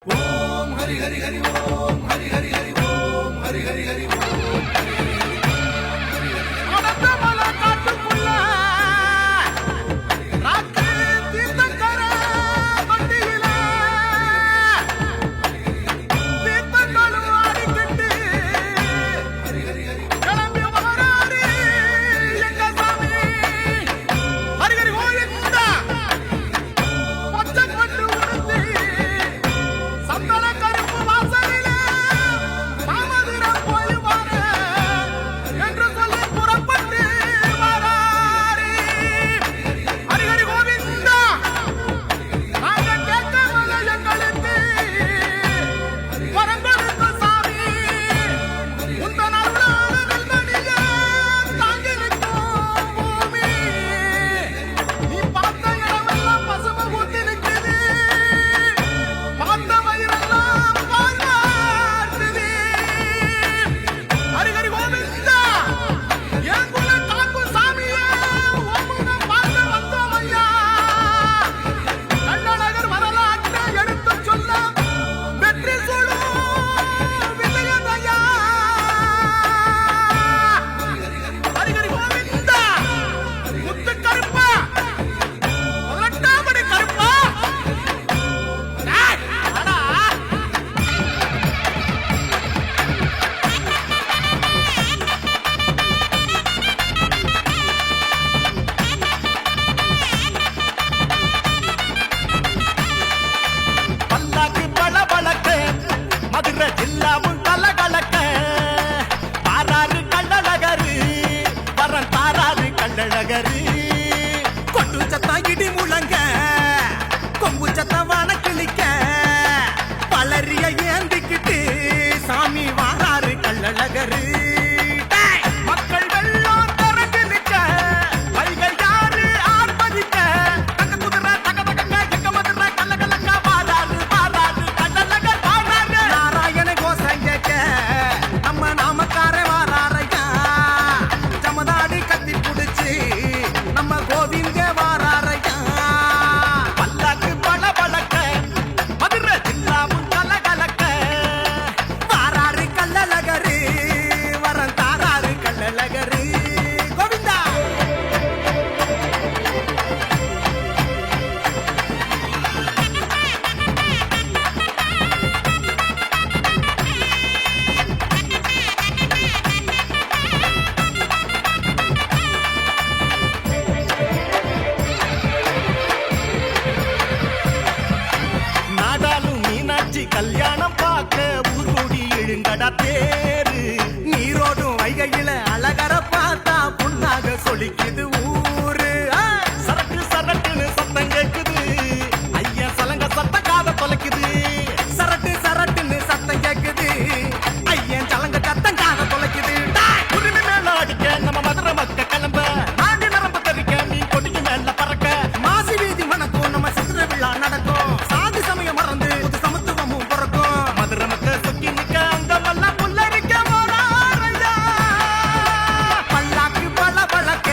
ஓம் ஹரி ஹரி ஹரி ஓம் ஹரி ஹரி ஹரி ஓம் ஹரி ஹரி ஹரி ஓம் ஹரி ஹரி ஹரி கொட்டு சத்தம் இடி முழங்க கொம்பு சத்தம் வான கிளிக்க பலரிய ஏந்திக்கிட்டு சாமி வாராரு கள்ளழகரு மக்கள் வெள்ளம் திறந்து நிற்க வைகை யாரு ஆர்ப்பரிக்க தங்க குதிரை தக தகங்க எங்க மதுரை கல்ல கலங்க வாராரு வாராரு கள்ளழகர் வாராரு நாராயண கோஷம் கேட்க நம்ம நாமக்கார வாராரையா ஜமதாடி கத்தி புடிச்சு நம்ம கோவிந்த வாராரையா பல்லாக்கு பல பழக்க மதுரை ஜில்லாவும் கலகலக்க வாராரு கள்ளழகரு வரம் தாராரு கள்ளழகரு கோவிந்தா நாடாலும் மீனாட்சி கல்யாணம் பார்க்க ஊர் கூடி எழுங்கடா தேரு நீரோடும் வைகையில அழகர பார்த்தா புண்ணாக சொலிக்குது ஊரு சரக்கு சரக்குன்னு சத்தம் கேக்குது ஐயா சலங்க சத்த காத தொலைக்குது சரட்டு சரட்டுன்னு சத்தம் கேக்குது ஐயன் சலங்க சத்தம் காத தொலைக்குது உரிமை மேல அடிக்க நம்ம மதுரை மக்க கிளம்ப நாடி நரம்பு தரிக்க நீ கொடிக்கு மேல பறக்க மாசி வீதி மணக்கும் நம்ம சித்திர விழா நடக்கும் சாதி சமயம் மறந்து புது சமத்துவமும் பிறக்கும் மதுரை மக்க சுக்கி நிக்க அங்கமெல்லாம் புல்லரிக்க போறாரையா பல்லாக்கு பல பழக்க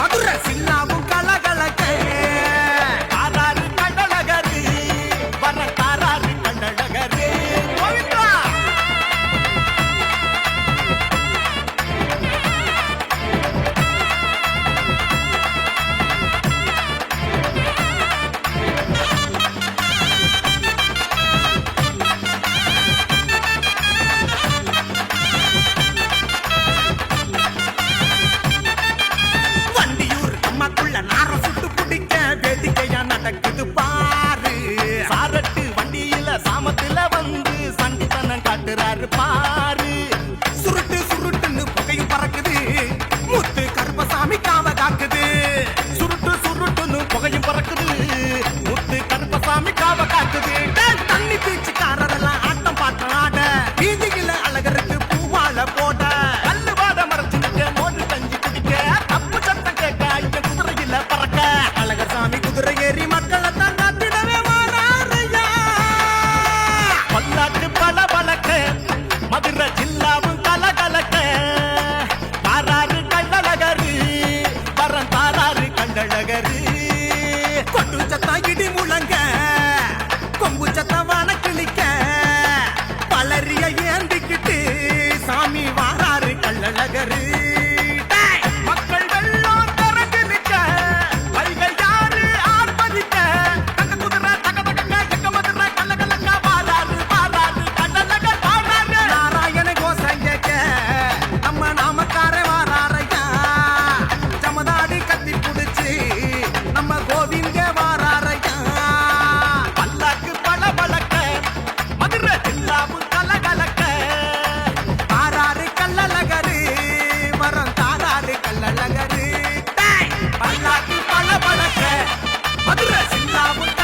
மதுரை சில்லாவும் கலகலக்க தாராரு கள்ளழகரு வர தாராரு கள்ளழகரு கோவிந்தா வண்டியூர் அம்மாக்குள்ள நார சுட்டு பிடிக்க வேடிக்கையா நடக்குது பாரு சாரட்டு வண்டியில சாமத்துல வந்து சண்டித்தனம் காட்டுறாரு பாரு சுருட்டு சுருட்டுன்னு புகையும் பறக்குது முத்து கருப்பசாமி காவ காக்குது சுருட்டு சுருட்டுன்னு புகையும் பறக்குது முத்து கருப்பசாமி காவ காக்குது தண்ணி பீச்சுக்காரரெல்லாம் ஆட்டம் பாட்டம் ஆட வீதியில அழகருக்கு பூவால போட கல்லு வாட மறைச்சு நிக்க மோட்டு கஞ்சி குடிக்க தப்பு சத்தம் கேட்க இங்க குதிரையில பறக்க அழகர் சாமி குதிரை ஏறி மக்களை தான் காத்திடவே வாராரையா பல்லாட்டு பல பழக்க மதுரை பழக்க மதுரை சில்லாவும்